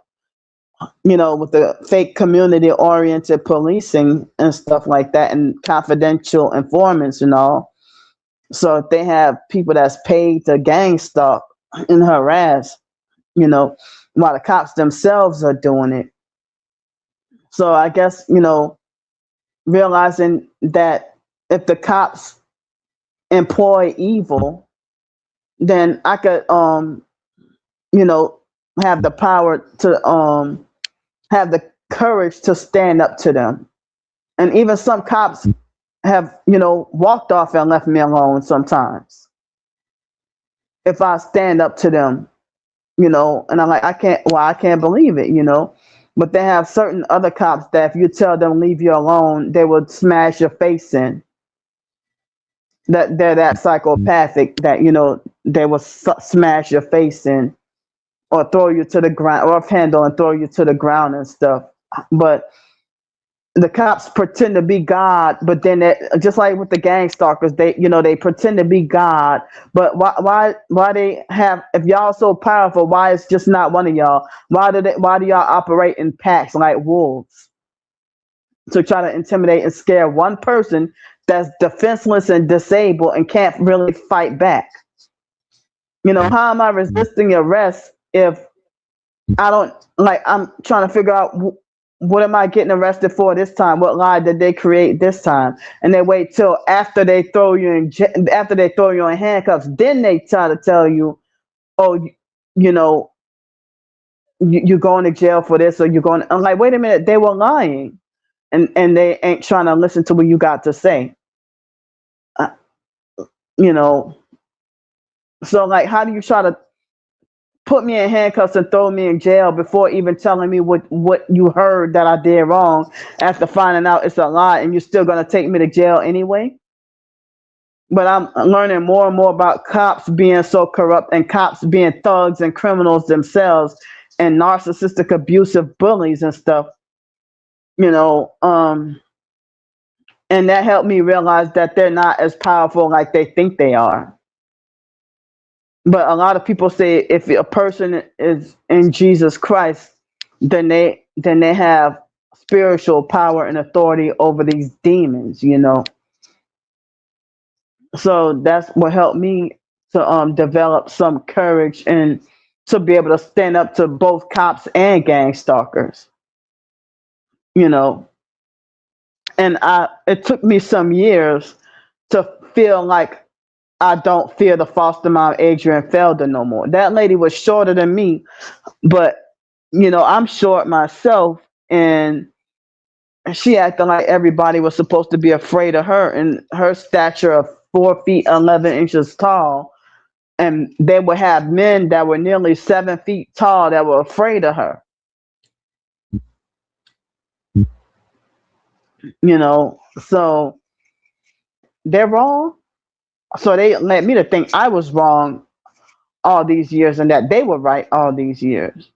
with the fake community oriented policing and stuff like that, and confidential informants and all. So if they have people that's paid to gang stalk and harass, while the cops themselves are doing it. So I guess, realizing that if the cops employ evil, then I could, have the power to have the courage to stand up to them. And even some cops have, walked off and left me alone sometimes. If I stand up to them, and I'm like, I can't believe it, But they have certain other cops that if you tell them leave you alone, they would smash your face in. That they're that psychopathic that, they will smash your face in, or throw you to the ground, or handle and throw you to the ground and stuff. But the cops pretend to be God, but then just like with the gang stalkers, they pretend to be God. But why they have, if y'all so powerful, why it's just not one of y'all? Why do y'all operate in packs like wolves to try to intimidate and scare one person that's defenseless and disabled and can't really fight back? How am I resisting arrest if I don't, I'm trying to figure out what am I getting arrested for this time? What lie did they create this time? And they wait till after they throw you in handcuffs, then they try to tell you, oh, you're going to jail for this, or you're going. I'm like, wait a minute, they were lying, and they ain't trying to listen to what you got to say. So like, how do you try to put me in handcuffs and throw me in jail before even telling me what you heard that I did wrong, after finding out it's a lie, and you're still going to take me to jail anyway? But I'm learning more and more about cops being so corrupt, and cops being thugs and criminals themselves, and narcissistic, abusive bullies and stuff, and that helped me realize that they're not as powerful like they think they are. But a lot of people say if a person is in Jesus Christ, then they have spiritual power and authority over these demons, So that's what helped me to develop some courage and to be able to stand up to both cops and gang stalkers, And it took me some years to feel like I don't fear the foster mom, Adrian Felder, no more. That lady was shorter than me, but I'm short myself, and she acting like everybody was supposed to be afraid of her, and her stature of 4 feet 11 inches tall, and they would have men that were nearly 7 feet tall that were afraid of her. So they're wrong. So they led me to think I was wrong all these years, and that they were right all these years.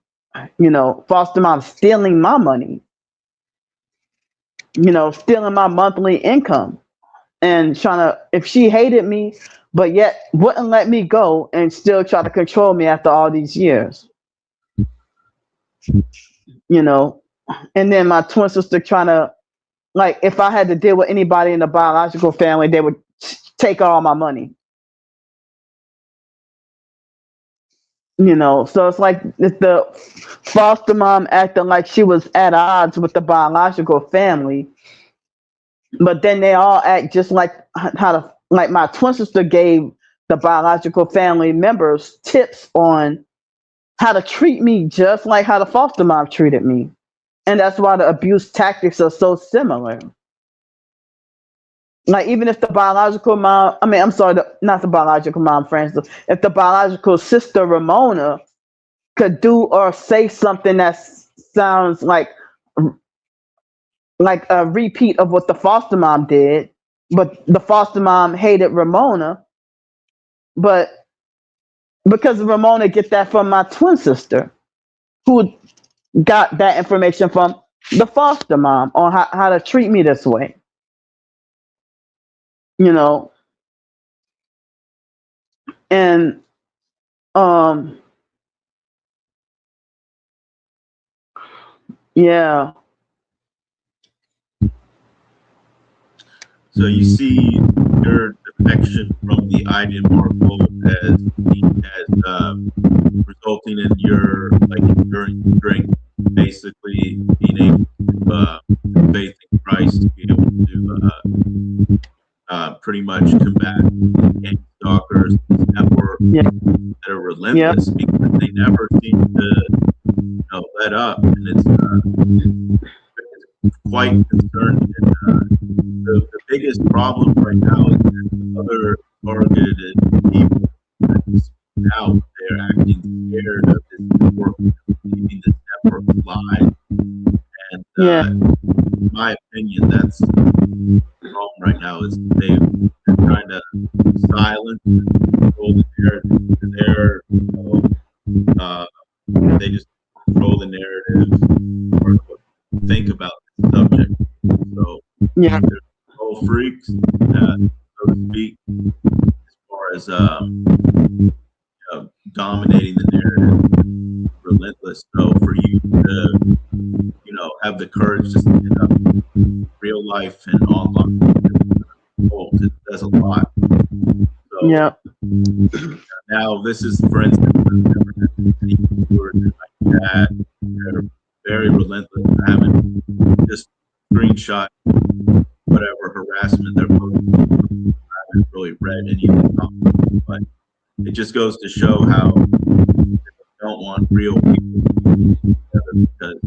Foster mom stealing my money, stealing my monthly income, and trying to, if she hated me, but yet wouldn't let me go and still try to control me after all these years, you know. And then my twin sister trying to, like, if I had to deal with anybody in the biological family, they would take all my money. So it's like it's the foster mom acting like she was at odds with the biological family, but then they all act just like how the like my twin sister gave the biological family members tips on how to treat me just like how the foster mom treated me. And that's why the abuse tactics are so similar. Like, even if the biological mom, I mean, I'm sorry, not the biological mom, Francis, if the biological sister Ramona could do or say something that sounds like a repeat of what the foster mom did, but the foster mom hated Ramona, but because Ramona get that from my twin sister, who got that information from the foster mom on how to treat me this way, you know, and um, yeah, So you see your defection from the Indian Marvel as resulting in your like enduring strength, basically being able to faith in Christ to be able to pretty much combat gang stalkers yeah, that are relentless because they never seem to let up, and it's quite concerning. And the biggest problem right now is that other targeted people now they're acting scared of this network, believing this network lies. And in my opinion, that's wrong right now. Is they're trying to silence and control the narrative. They just control the narrative or think about the subject. So yeah, there's control freaks, so to speak, as far as dominating the narrative, relentless. So for you to have the courage to stand up in real life and online, it does a lot. So yeah, now this is, for instance, I've never had any viewers like that. They're very relentless. I haven't just screenshot whatever harassment they're posting. I haven't really read any of the comments, but it just goes to show how they don't want real people together because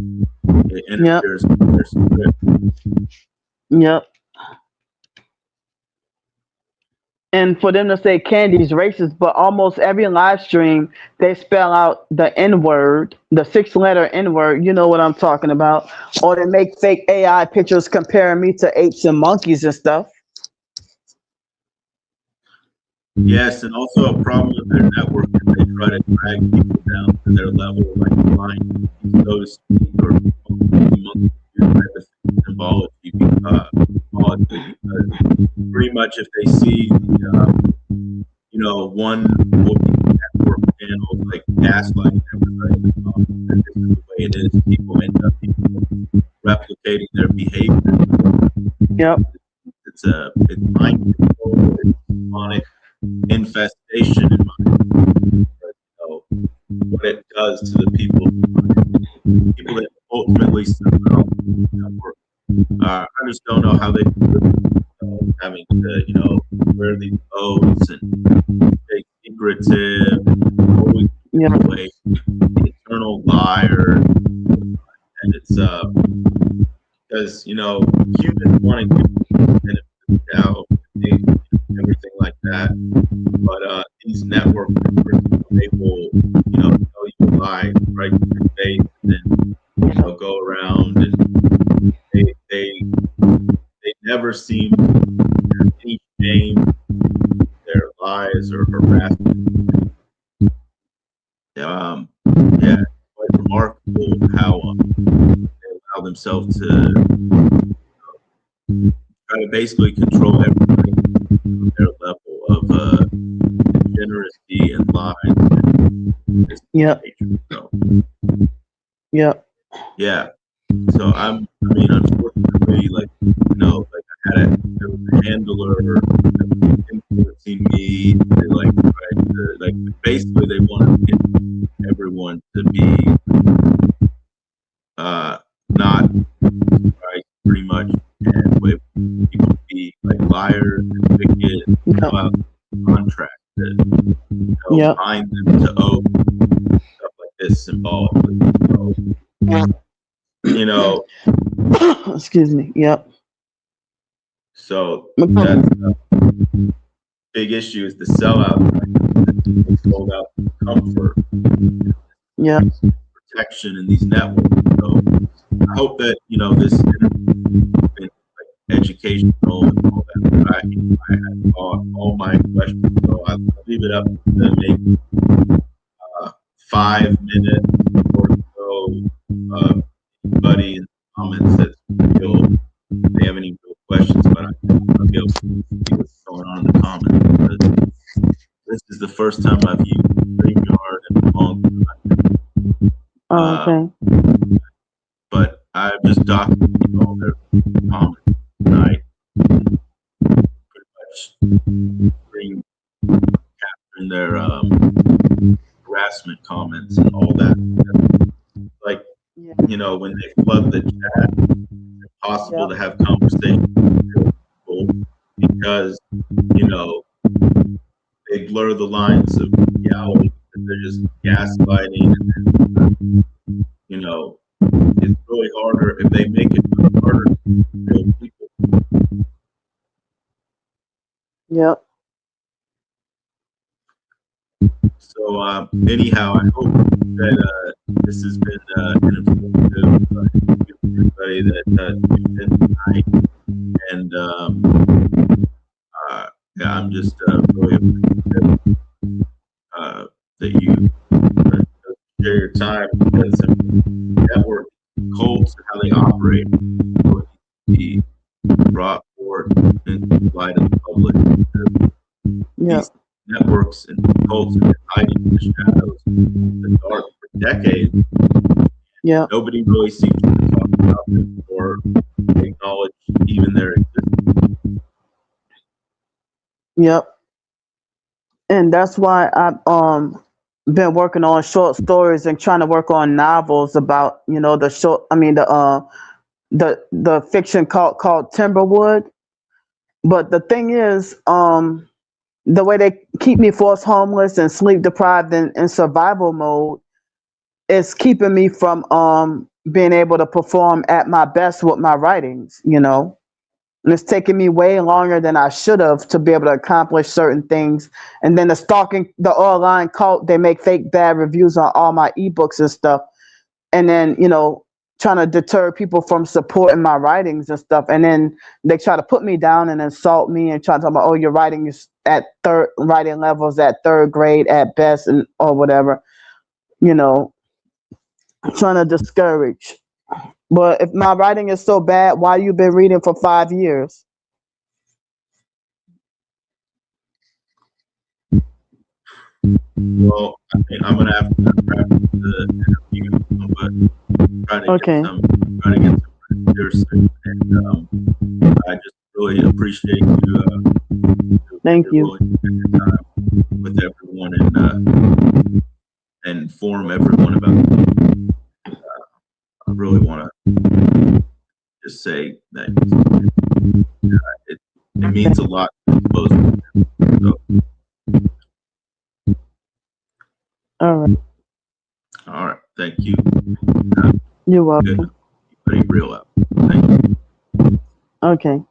it interferes with their script. yep. And for them to say Candy's racist, but almost every live stream they spell out the N word, the 6-letter N word. You know what I'm talking about? Or they make fake AI pictures comparing me to apes and monkeys and stuff. Yes, and also a problem with their network is they try to drag people down to their level, like blind, so to speak, or monkey type of symbology, because pretty much if they see one network channel like gaslighting everybody, and this is the way it is, people end up replicating their behavior. Yep. It's mind control, it's demonic infestation in mind. What it does to the people that ultimately somehow network. I just don't know how they having to wear these oaths and stay secretive and always away eternal liar. and it's because humans want to get out and everything like that, but these network members they will tell you a lie right to your face, and then go around and they never seem to have any shame in their lies or harassment. Yeah, quite remarkable how they allow themselves to try to basically control everybody on their level of degeneracy and lies. And Yep. so, Yep. yeah. So I mean, unfortunately, like I had a handler that was influencing me. They tried to basically they wanted to get everyone to be not right, pretty much, and way people to be like liars and wicked and Yep. fill out contracts that Yep. bind them to oath, stuff like this symbolically. So, Excuse me. Yep. so that's a big issue is the sellout. They sold out comfort, Yep. protection in these networks. So I hope that this interview educational and all that. I had all my questions, so I'll leave it up to maybe 5 minutes or so. Anybody in the comments that they have any real questions, but I'll be able to see what's going on in the comments. This is the first time I've used StreamYard in a long time. Okay. But I've just documented all their comments tonight. Pretty much capturing their harassment comments and all that. Like, when they flood the chat, it's impossible to have conversations with people because, they blur the lines of reality because they're just gaslighting and it's really harder if they make it harder to real people. Yep. So anyhow, I hope that this has been informative to everybody that tuned in tonight, and yeah, I'm just really appreciative that you share your time because network cults and how they operate will be brought forth into the light of the public. Yep. These networks and cults have been hiding in the shadows, in the dark for decades. Yep. Nobody really seems to talk about them or acknowledge even their existence. Yep. And that's why I've been working on short stories and trying to work on novels about the fiction called Timberwood. But the thing is, the way they keep me forced homeless and sleep deprived in survival mode is keeping me from being able to perform at my best with my writings, And it's taking me way longer than I should have to be able to accomplish certain things. And then the online cult, they make fake bad reviews on all my ebooks and stuff. And then, trying to deter people from supporting my writings and stuff. And then they try to put me down and insult me and try to talk about, oh, your writing is at writing levels at third grade at best or whatever, trying to discourage. But if my writing is so bad, why you been reading for 5 years? Well, I mean, I'm gonna have to wrap up the interview, but try to get some clear soon. And I just really appreciate you. Thank you. Really spend your time with everyone and inform everyone about it. I really want to just say that it means a lot to both of them. So, All right. all right. Thank you. You're welcome. Good. Pretty real out. Thank you. Okay.